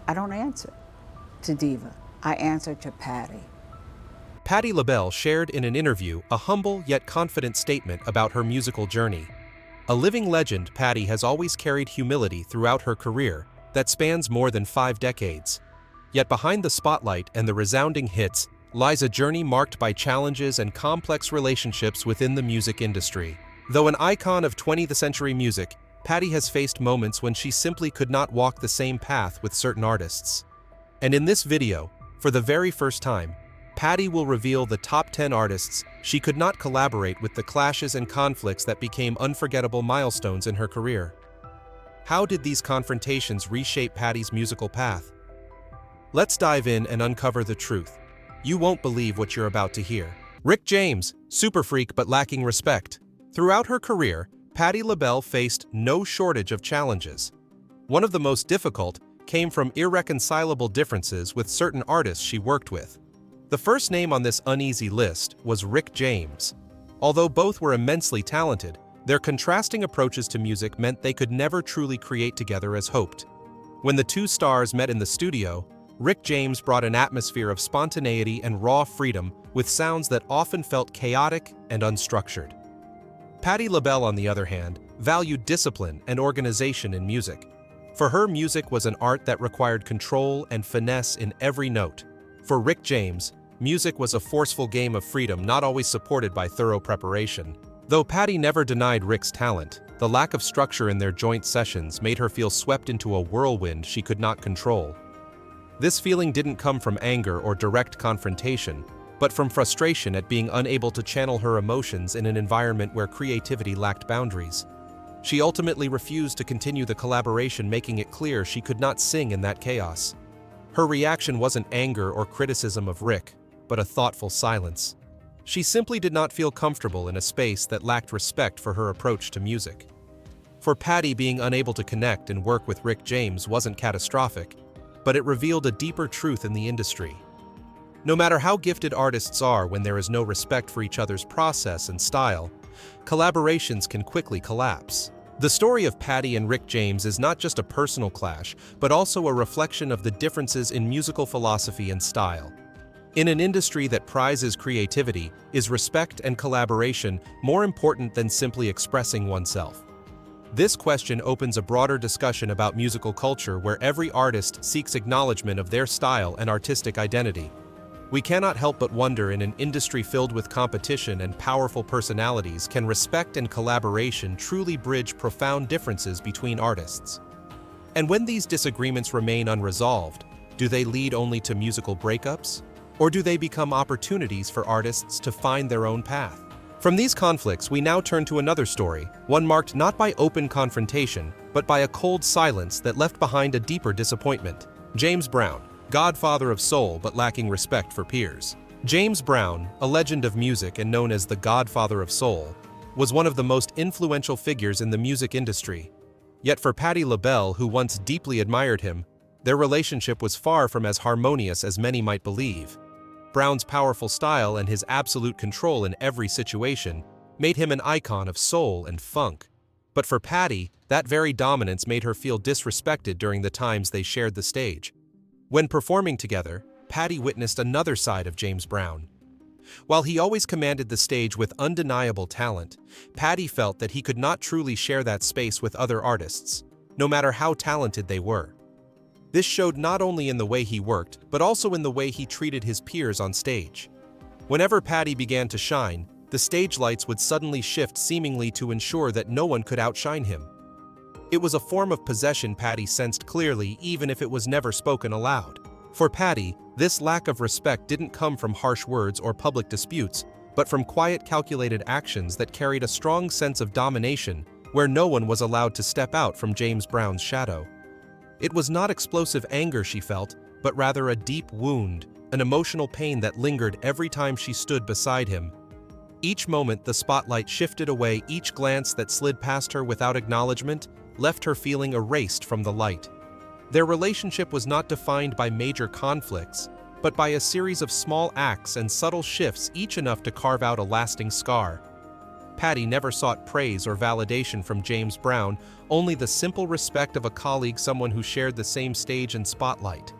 I don't answer to Diva. I answer to Patti. Patti LaBelle shared in an interview a humble yet confident statement about her musical journey. A living legend, Patti has always carried humility throughout her career that spans more than 5 decades. Yet behind the spotlight and the resounding hits lies a journey marked by challenges and complex relationships within the music industry. Though an icon of 20th century music, Patti has faced moments when she simply could not walk the same path with certain artists. And in this video, for the very first time, Patti will reveal the top 10 artists she could not collaborate with, the clashes and conflicts that became unforgettable milestones in her career. How did these confrontations reshape Patti's musical path? Let's dive in and uncover the truth. You won't believe what you're about to hear. Rick James, super freak but lacking respect. Throughout her career, Patti LaBelle faced no shortage of challenges. One of the most difficult came from irreconcilable differences with certain artists she worked with. The first name on this uneasy list was Rick James. Although both were immensely talented, their contrasting approaches to music meant they could never truly create together as hoped. When the two stars met in the studio, Rick James brought an atmosphere of spontaneity and raw freedom with sounds that often felt chaotic and unstructured. Patti LaBelle, on the other hand, valued discipline and organization in music. For her, music was an art that required control and finesse in every note. For Rick James, music was a forceful game of freedom not always supported by thorough preparation. Though Patti never denied Rick's talent, the lack of structure in their joint sessions made her feel swept into a whirlwind she could not control. This feeling didn't come from anger or direct confrontation, but from frustration at being unable to channel her emotions in an environment where creativity lacked boundaries. She ultimately refused to continue the collaboration, making it clear she could not sing in that chaos. Her reaction wasn't anger or criticism of Rick, but a thoughtful silence. She simply did not feel comfortable in a space that lacked respect for her approach to music. For Patti, being unable to connect and work with Rick James wasn't catastrophic, but it revealed a deeper truth in the industry. No matter how gifted artists are, when there is no respect for each other's process and style, collaborations can quickly collapse. The story of Patti and Rick James is not just a personal clash, but also a reflection of the differences in musical philosophy and style. In an industry that prizes creativity, is respect and collaboration more important than simply expressing oneself? This question opens a broader discussion about musical culture, where every artist seeks acknowledgement of their style and artistic identity. We cannot help but wonder, in an industry filled with competition and powerful personalities, can respect and collaboration truly bridge profound differences between artists? And when these disagreements remain unresolved, do they lead only to musical breakups? Or do they become opportunities for artists to find their own path? From these conflicts, we now turn to another story, one marked not by open confrontation, but by a cold silence that left behind a deeper disappointment. James Brown, Godfather of Soul but lacking respect for peers. James Brown, a legend of music and known as the Godfather of Soul, was one of the most influential figures in the music industry. Yet for Patti LaBelle, who once deeply admired him, their relationship was far from as harmonious as many might believe. Brown's powerful style and his absolute control in every situation made him an icon of soul and funk. But for Patti, that very dominance made her feel disrespected during the times they shared the stage. When performing together, Patti witnessed another side of James Brown. While he always commanded the stage with undeniable talent, Patti felt that he could not truly share that space with other artists, no matter how talented they were. This showed not only in the way he worked, but also in the way he treated his peers on stage. Whenever Patti began to shine, the stage lights would suddenly shift, seemingly to ensure that no one could outshine him. It was a form of possession Patti sensed clearly, even if it was never spoken aloud. For Patti, this lack of respect didn't come from harsh words or public disputes, but from quiet, calculated actions that carried a strong sense of domination, where no one was allowed to step out from James Brown's shadow. It was not explosive anger she felt, but rather a deep wound, an emotional pain that lingered every time she stood beside him. Each moment the spotlight shifted away, each glance that slid past her without acknowledgement, left her feeling erased from the light. Their relationship was not defined by major conflicts, but by a series of small acts and subtle shifts, each enough to carve out a lasting scar. Patti never sought praise or validation from James Brown, only the simple respect of a colleague, someone who shared the same stage and spotlight.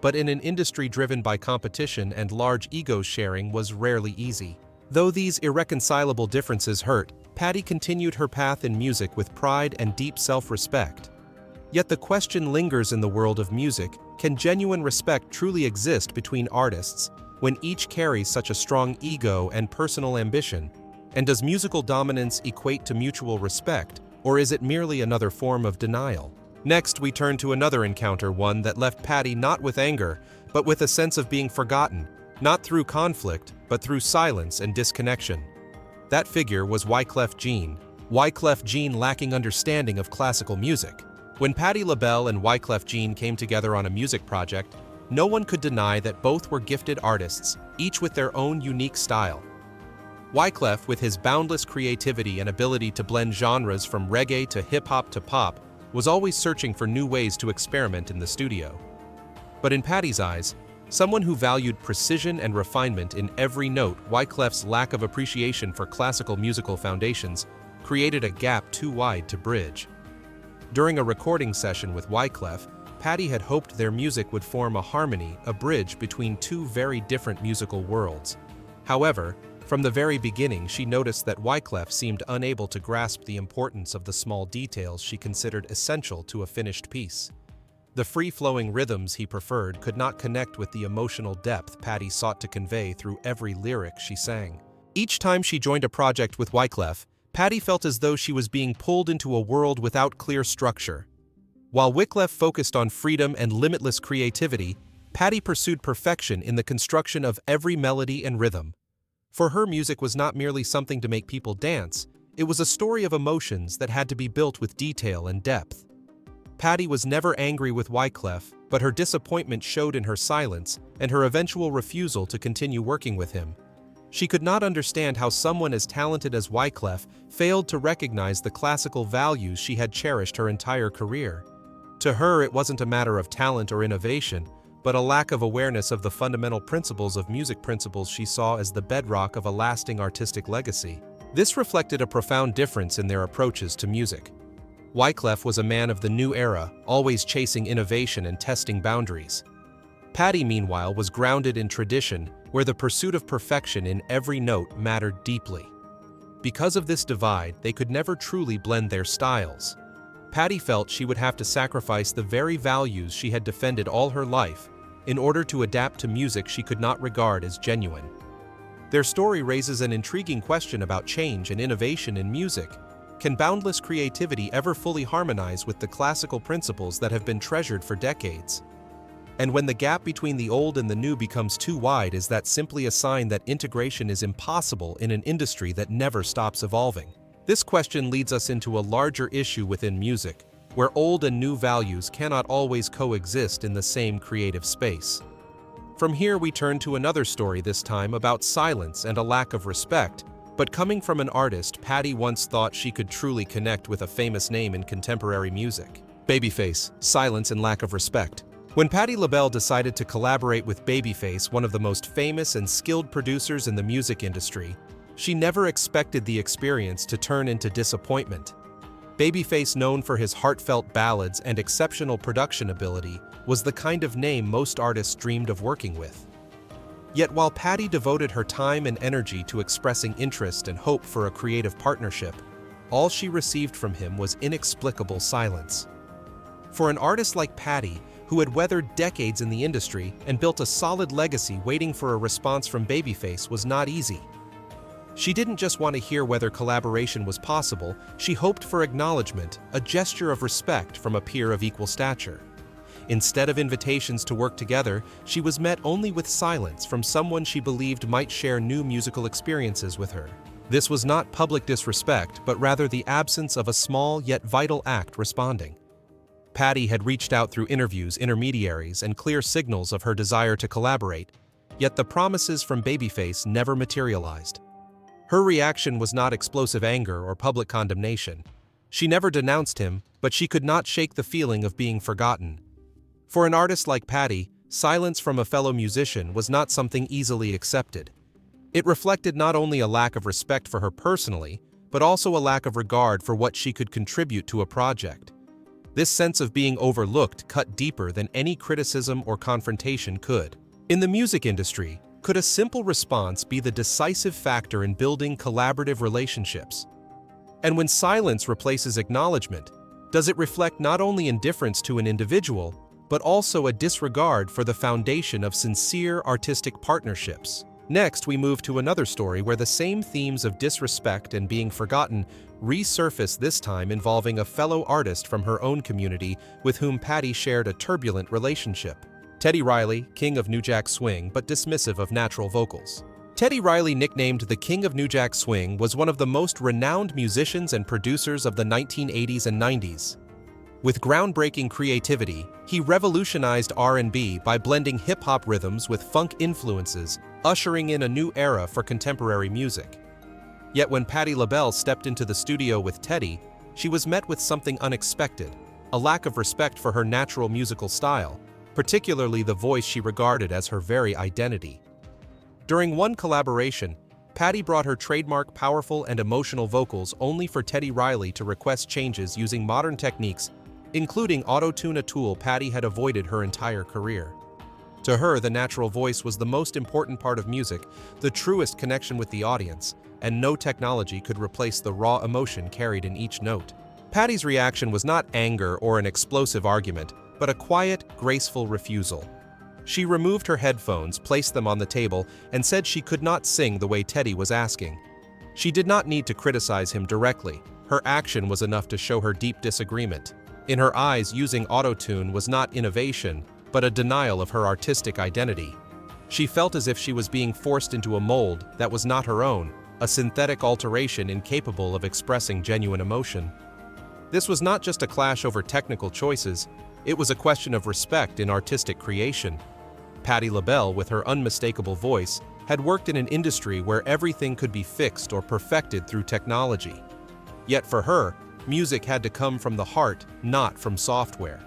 But in an industry driven by competition and large ego sharing was rarely easy. Though these irreconcilable differences hurt, Patti continued her path in music with pride and deep self-respect. Yet the question lingers in the world of music: can genuine respect truly exist between artists when each carries such a strong ego and personal ambition? And does musical dominance equate to mutual respect, or is it merely another form of denial? Next, we turn to another encounter, one that left Patti not with anger, but with a sense of being forgotten, not through conflict, but through silence and disconnection. That figure was Wyclef Jean. Wyclef Jean lacking understanding of classical music. When Patti LaBelle and Wyclef Jean came together on a music project, no one could deny that both were gifted artists, each with their own unique style. Wyclef, with his boundless creativity and ability to blend genres from reggae to hip-hop to pop, was always searching for new ways to experiment in the studio. But in Patti's eyes, someone who valued precision and refinement in every note, Wyclef's lack of appreciation for classical musical foundations created a gap too wide to bridge. During a recording session with Wyclef, Patti had hoped their music would form a harmony, a bridge between two very different musical worlds. However, from the very beginning, she noticed that Wyclef seemed unable to grasp the importance of the small details she considered essential to a finished piece. The free-flowing rhythms he preferred could not connect with the emotional depth Patti sought to convey through every lyric she sang. Each time she joined a project with Wyclef, Patti felt as though she was being pulled into a world without clear structure. While Wyclef focused on freedom and limitless creativity, Patti pursued perfection in the construction of every melody and rhythm. For her, music was not merely something to make people dance, it was a story of emotions that had to be built with detail and depth. Patti was never angry with Wyclef, but her disappointment showed in her silence and her eventual refusal to continue working with him. She could not understand how someone as talented as Wyclef failed to recognize the classical values she had cherished her entire career. To her, it wasn't a matter of talent or innovation, but a lack of awareness of the fundamental principles of music, principles she saw as the bedrock of a lasting artistic legacy. This reflected a profound difference in their approaches to music. Wyclef was a man of the new era, always chasing innovation and testing boundaries. Patti, meanwhile, was grounded in tradition, where the pursuit of perfection in every note mattered deeply. Because of this divide, they could never truly blend their styles. Patti felt she would have to sacrifice the very values she had defended all her life in order to adapt to music she could not regard as genuine. Their story raises an intriguing question about change and innovation in music. Can boundless creativity ever fully harmonize with the classical principles that have been treasured for decades? And when the gap between the old and the new becomes too wide, is that simply a sign that integration is impossible in an industry that never stops evolving? This question leads us into a larger issue within music, where old and new values cannot always coexist in the same creative space. From here we turn to another story, this time about silence and a lack of respect, but coming from an artist Patti once thought she could truly connect with, a famous name in contemporary music. Babyface, silence and lack of respect. When Patti LaBelle decided to collaborate with Babyface, one of the most famous and skilled producers in the music industry, she never expected the experience to turn into disappointment. Babyface, known for his heartfelt ballads and exceptional production ability, was the kind of name most artists dreamed of working with. Yet while Patti devoted her time and energy to expressing interest and hope for a creative partnership, all she received from him was inexplicable silence. For an artist like Patti, who had weathered decades in the industry and built a solid legacy, waiting for a response from Babyface was not easy. She didn't just want to hear whether collaboration was possible, she hoped for acknowledgement, a gesture of respect from a peer of equal stature. Instead of invitations to work together, she was met only with silence from someone she believed might share new musical experiences with her. This was not public disrespect, but rather the absence of a small yet vital act responding. Patti had reached out through interviews, intermediaries, and clear signals of her desire to collaborate, yet the promises from Babyface never materialized. Her reaction was not explosive anger or public condemnation. She never denounced him, but she could not shake the feeling of being forgotten. For an artist like Patti, silence from a fellow musician was not something easily accepted. It reflected not only a lack of respect for her personally, but also a lack of regard for what she could contribute to a project. This sense of being overlooked cut deeper than any criticism or confrontation could. In the music industry, could a simple response be the decisive factor in building collaborative relationships? And when silence replaces acknowledgement, does it reflect not only indifference to an individual, but also a disregard for the foundation of sincere artistic partnerships? Next, we move to another story where the same themes of disrespect and being forgotten resurface, this time involving a fellow artist from her own community with whom Patti shared a turbulent relationship. Teddy Riley, king of New Jack Swing but dismissive of natural vocals. Teddy Riley, nicknamed the King of New Jack Swing, was one of the most renowned musicians and producers of the 1980s and 90s. With groundbreaking creativity, he revolutionized R&B by blending hip-hop rhythms with funk influences, ushering in a new era for contemporary music. Yet when Patti LaBelle stepped into the studio with Teddy, she was met with something unexpected, a lack of respect for her natural musical style, particularly the voice she regarded as her very identity. During one collaboration, Patti brought her trademark powerful and emotional vocals only for Teddy Riley to request changes using modern techniques, including auto-tune, a tool Patti had avoided her entire career. To her, the natural voice was the most important part of music, the truest connection with the audience, and no technology could replace the raw emotion carried in each note. Patti's reaction was not anger or an explosive argument, but a quiet, graceful refusal. She removed her headphones, placed them on the table, and said she could not sing the way Teddy was asking. She did not need to criticize him directly. Her action was enough to show her deep disagreement. In her eyes, using auto-tune was not innovation, but a denial of her artistic identity. She felt as if she was being forced into a mold that was not her own, a synthetic alteration incapable of expressing genuine emotion. This was not just a clash over technical choices, it was a question of respect in artistic creation. Patti LaBelle, with her unmistakable voice, had worked in an industry where everything could be fixed or perfected through technology. Yet for her, music had to come from the heart, not from software.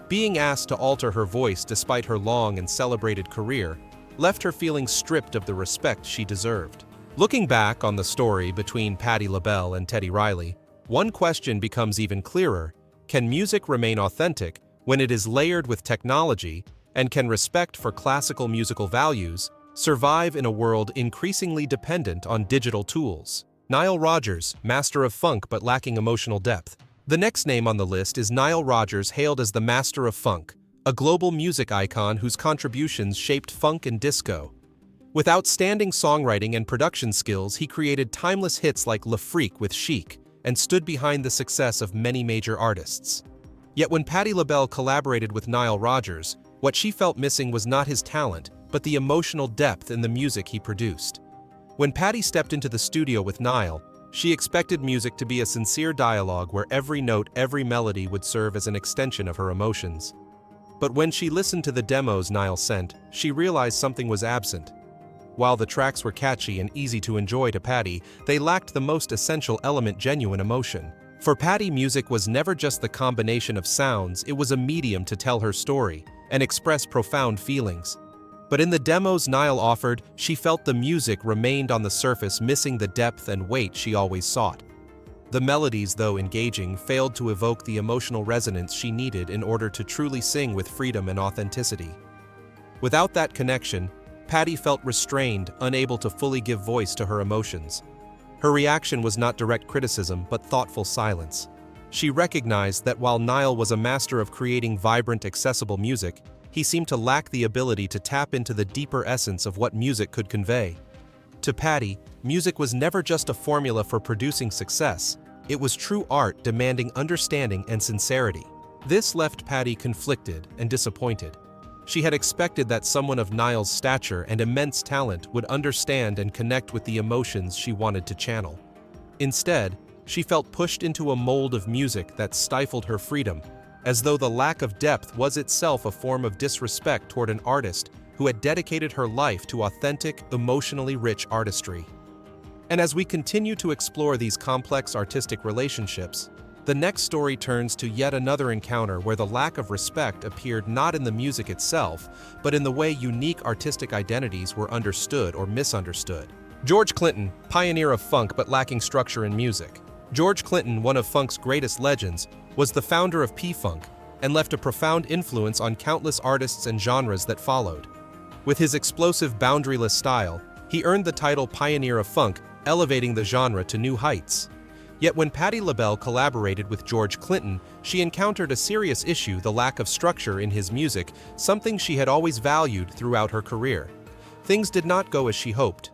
Being asked to alter her voice despite her long and celebrated career left her feeling stripped of the respect she deserved. Looking back on the story between Patti LaBelle and Teddy Riley, one question becomes even clearer: can music remain authentic when it is layered with technology, and can respect for classical musical values survive in a world increasingly dependent on digital tools? Nile Rodgers, master of funk but lacking emotional depth. The next name on the list is Nile Rodgers, hailed as the master of funk, a global music icon whose contributions shaped funk and disco. With outstanding songwriting and production skills, he created timeless hits like Le Freak with Chic and stood behind the success of many major artists. Yet when Patti LaBelle collaborated with Nile Rodgers, what she felt missing was not his talent, but the emotional depth in the music he produced. When Patti stepped into the studio with Nile, she expected music to be a sincere dialogue where every note, every melody would serve as an extension of her emotions. But when she listened to the demos Nile sent, she realized something was absent. While the tracks were catchy and easy to enjoy to Patti, they lacked the most essential element: genuine emotion. For Patti, music was never just the combination of sounds, it was a medium to tell her story and express profound feelings. But in the demos Nile offered, she felt the music remained on the surface, missing the depth and weight she always sought. The melodies, though engaging, failed to evoke the emotional resonance she needed in order to truly sing with freedom and authenticity. Without that connection, Patti felt restrained, unable to fully give voice to her emotions. Her reaction was not direct criticism, but thoughtful silence. She recognized that while Nile was a master of creating vibrant, accessible music, he seemed to lack the ability to tap into the deeper essence of what music could convey. To Patti, music was never just a formula for producing success, it was true art demanding understanding and sincerity. This left Patti conflicted and disappointed. She had expected that someone of Nile's stature and immense talent would understand and connect with the emotions she wanted to channel. Instead, she felt pushed into a mold of music that stifled her freedom, as though the lack of depth was itself a form of disrespect toward an artist who had dedicated her life to authentic, emotionally rich artistry. And as we continue to explore these complex artistic relationships, the next story turns to yet another encounter where the lack of respect appeared not in the music itself, but in the way unique artistic identities were understood or misunderstood. George Clinton, pioneer of funk but lacking structure in music. George Clinton, one of funk's greatest legends, was the founder of P-Funk and left a profound influence on countless artists and genres that followed. With his explosive, boundaryless style, he earned the title Pioneer of Funk, elevating the genre to new heights. Yet when Patti LaBelle collaborated with George Clinton, she encountered a serious issue: the lack of structure in his music, something she had always valued throughout her career. Things did not go as she hoped.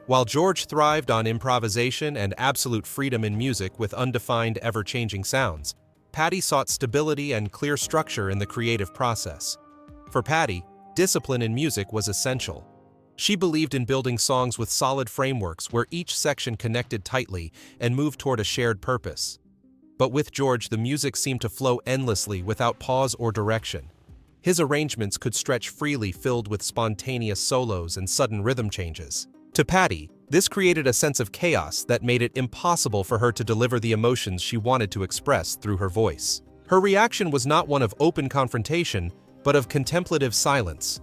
While George thrived on improvisation and absolute freedom in music with undefined, ever-changing sounds, Patti sought stability and clear structure in the creative process. For Patti, discipline in music was essential. She believed in building songs with solid frameworks where each section connected tightly and moved toward a shared purpose. But with George, the music seemed to flow endlessly without pause or direction. His arrangements could stretch freely, filled with spontaneous solos and sudden rhythm changes. To Patti, this created a sense of chaos that made it impossible for her to deliver the emotions she wanted to express through her voice. Her reaction was not one of open confrontation, but of contemplative silence.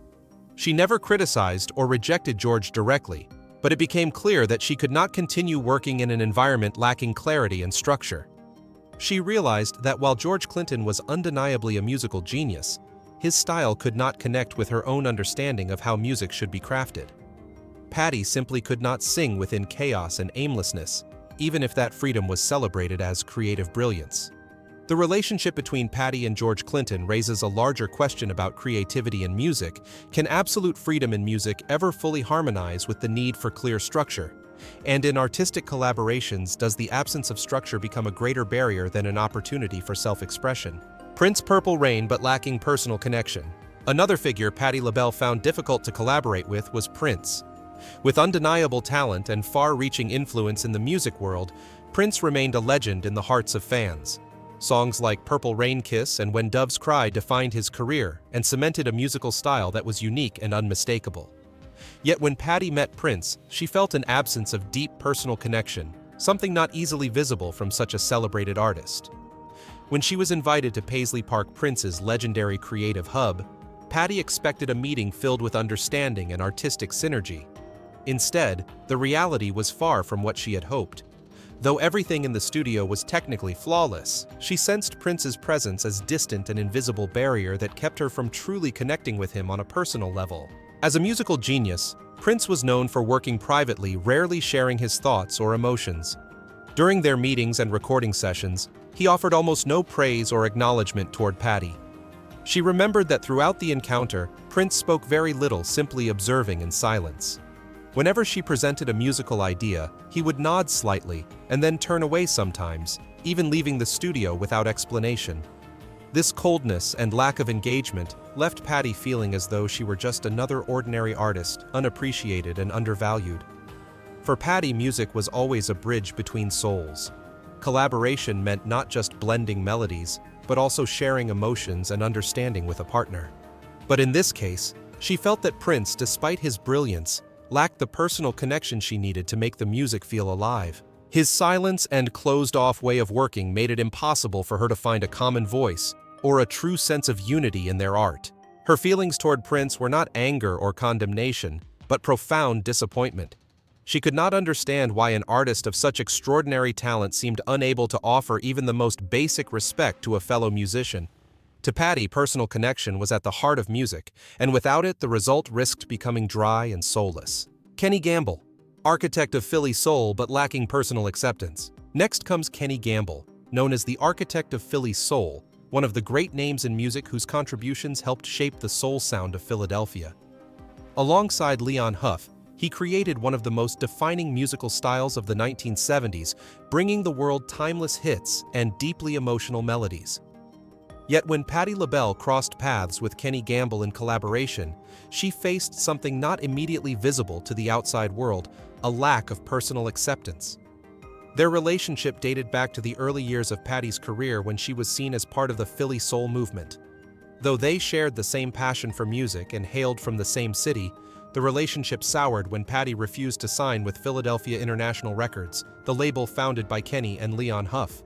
She never criticized or rejected George directly, but it became clear that she could not continue working in an environment lacking clarity and structure. She realized that while George Clinton was undeniably a musical genius, his style could not connect with her own understanding of how music should be crafted. Patti simply could not sing within chaos and aimlessness, even if that freedom was celebrated as creative brilliance. The relationship between Patti and George Clinton raises a larger question about creativity in music. Can absolute freedom in music ever fully harmonize with the need for clear structure? And in artistic collaborations, does the absence of structure become a greater barrier than an opportunity for self-expression? Prince, Purple Rain but lacking personal connection. Another figure Patti LaBelle found difficult to collaborate with was Prince. With undeniable talent and far-reaching influence in the music world, Prince remained a legend in the hearts of fans. Songs like Purple Rain Kiss and When Doves Cry defined his career and cemented a musical style that was unique and unmistakable. Yet when Patti met Prince, she felt an absence of deep personal connection, something not easily visible from such a celebrated artist. When she was invited to Paisley Park, Prince's legendary creative hub, Patti expected a meeting filled with understanding and artistic synergy. Instead, the reality was far from what she had hoped. Though everything in the studio was technically flawless, she sensed Prince's presence as distant and invisible barrier that kept her from truly connecting with him on a personal level. As a musical genius, Prince was known for working privately, rarely sharing his thoughts or emotions. During their meetings and recording sessions, he offered almost no praise or acknowledgement toward Patti. She remembered that throughout the encounter, Prince spoke very little, simply observing in silence. Whenever she presented a musical idea, he would nod slightly and then turn away sometimes, even leaving the studio without explanation. This coldness and lack of engagement left Patti feeling as though she were just another ordinary artist, unappreciated and undervalued. For Patti, music was always a bridge between souls. Collaboration meant not just blending melodies, but also sharing emotions and understanding with a partner. But in this case, she felt that Prince, despite his brilliance, lacked the personal connection she needed to make the music feel alive. His silence and closed-off way of working made it impossible for her to find a common voice or a true sense of unity in their art. Her feelings toward Prince were not anger or condemnation, but profound disappointment. She could not understand why an artist of such extraordinary talent seemed unable to offer even the most basic respect to a fellow musician. To Patti, personal connection was at the heart of music, and without it, the result risked becoming dry and soulless. Kenny Gamble, architect of Philly soul but lacking personal acceptance. Next comes Kenny Gamble, known as the architect of Philly soul, one of the great names in music whose contributions helped shape the soul sound of Philadelphia. Alongside Leon Huff, he created one of the most defining musical styles of the 1970s, bringing the world timeless hits and deeply emotional melodies. Yet when Patti LaBelle crossed paths with Kenny Gamble in collaboration, she faced something not immediately visible to the outside world: a lack of personal acceptance. Their relationship dated back to the early years of Patti's career when she was seen as part of the Philly soul movement. Though they shared the same passion for music and hailed from the same city, the relationship soured when Patti refused to sign with Philadelphia International Records, the label founded by Kenny and Leon Huff.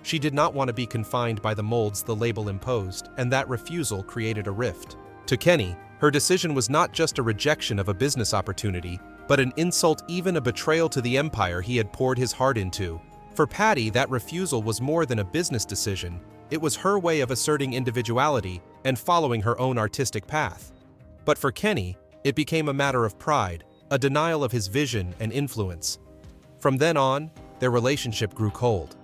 She did not want to be confined by the molds the label imposed, and that refusal created a rift. To Kenny, her decision was not just a rejection of a business opportunity, but an insult, even a betrayal to the empire he had poured his heart into. For Patti, that refusal was more than a business decision. It was her way of asserting individuality and following her own artistic path. But for Kenny, it became a matter of pride, a denial of his vision and influence. From then on, their relationship grew cold.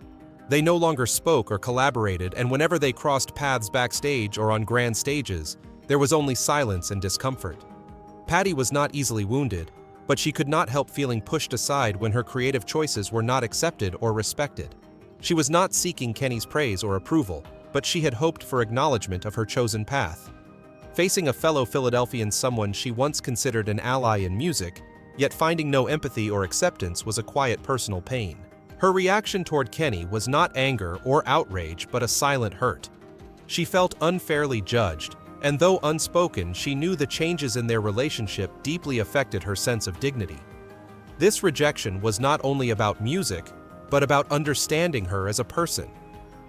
They no longer spoke or collaborated, and whenever they crossed paths backstage or on grand stages, there was only silence and discomfort. Patti was not easily wounded, but she could not help feeling pushed aside when her creative choices were not accepted or respected. She was not seeking Kenny's praise or approval, but she had hoped for acknowledgement of her chosen path. Facing a fellow Philadelphian, someone she once considered an ally in music, yet finding no empathy or acceptance, was a quiet personal pain. Her reaction toward Kenny was not anger or outrage, but a silent hurt. She felt unfairly judged, and though unspoken, she knew the changes in their relationship deeply affected her sense of dignity. This rejection was not only about music, but about understanding her as a person.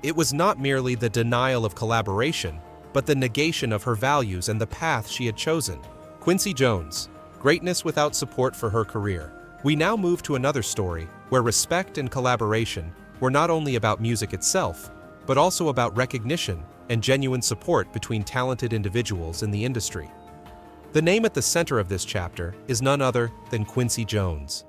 It was not merely the denial of collaboration, but the negation of her values and the path she had chosen. Quincy Jones, greatness without support for her career. We now move to another story where respect and collaboration were not only about music itself, but also about recognition and genuine support between talented individuals in the industry. The name at the center of this chapter is none other than Quincy Jones.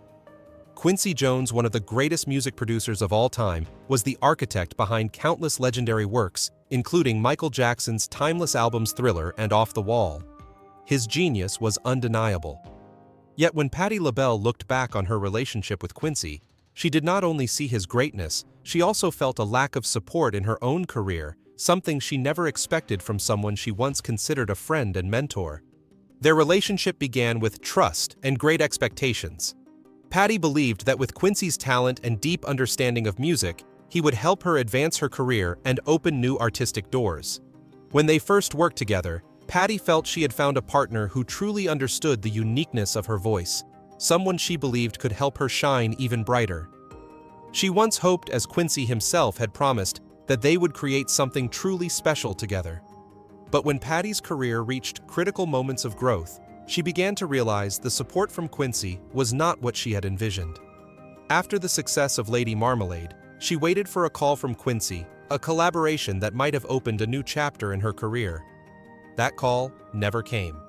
Quincy Jones, one of the greatest music producers of all time, was the architect behind countless legendary works, including Michael Jackson's timeless albums Thriller and Off the Wall. His genius was undeniable. Yet when Patti LaBelle looked back on her relationship with Quincy, she did not only see his greatness, she also felt a lack of support in her own career, something she never expected from someone she once considered a friend and mentor. Their relationship began with trust and great expectations. Patti believed that with Quincy's talent and deep understanding of music, he would help her advance her career and open new artistic doors. When they first worked together, Patti felt she had found a partner who truly understood the uniqueness of her voice, someone she believed could help her shine even brighter. She once hoped, as Quincy himself had promised, that they would create something truly special together. But when Patti's career reached critical moments of growth, she began to realize the support from Quincy was not what she had envisioned. After the success of Lady Marmalade, she waited for a call from Quincy, a collaboration that might have opened a new chapter in her career. That call never came.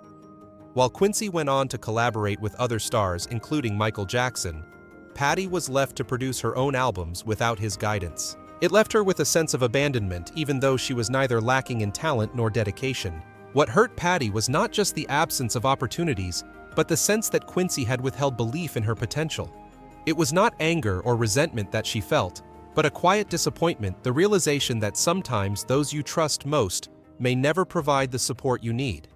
While Quincy went on to collaborate with other stars, including Michael Jackson, Patti was left to produce her own albums without his guidance. It left her with a sense of abandonment, even though she was neither lacking in talent nor dedication. What hurt Patti was not just the absence of opportunities, but the sense that Quincy had withheld belief in her potential. It was not anger or resentment that she felt, but a quiet disappointment, the realization that sometimes those you trust most may never provide the support you need.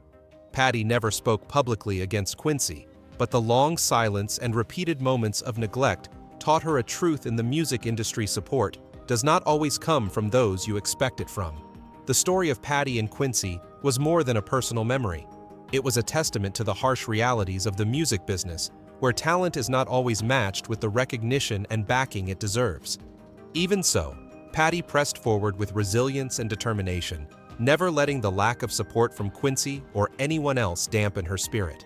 Patti never spoke publicly against Quincy, but the long silence and repeated moments of neglect taught her a truth in the music industry: support does not always come from those you expect it from. The story of Patti and Quincy was more than a personal memory. It was a testament to the harsh realities of the music business, where talent is not always matched with the recognition and backing it deserves. Even so, Patti pressed forward with resilience and determination, never letting the lack of support from Quincy or anyone else dampen her spirit.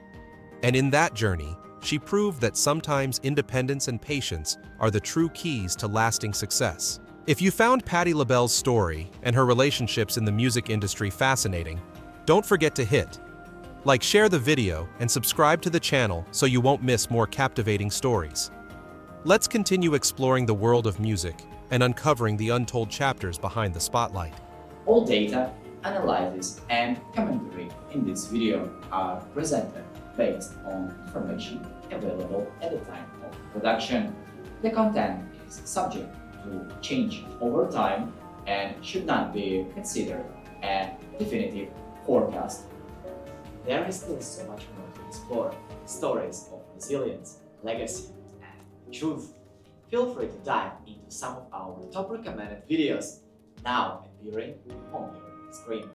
And in that journey, she proved that sometimes independence and patience are the true keys to lasting success. If you found Patti LaBelle's story and her relationships in the music industry fascinating, don't forget to hit like, share the video, and subscribe to the channel so you won't miss more captivating stories. Let's continue exploring the world of music and uncovering the untold chapters behind the spotlight. All data, analysis, and commentary in this video are presented based on information available at the time of production. The content is subject to change over time and should not be considered a definitive forecast. There is still so much more to explore: stories of resilience, legacy, and truth. Feel free to dive into some of our top recommended videos now appearing on your screen.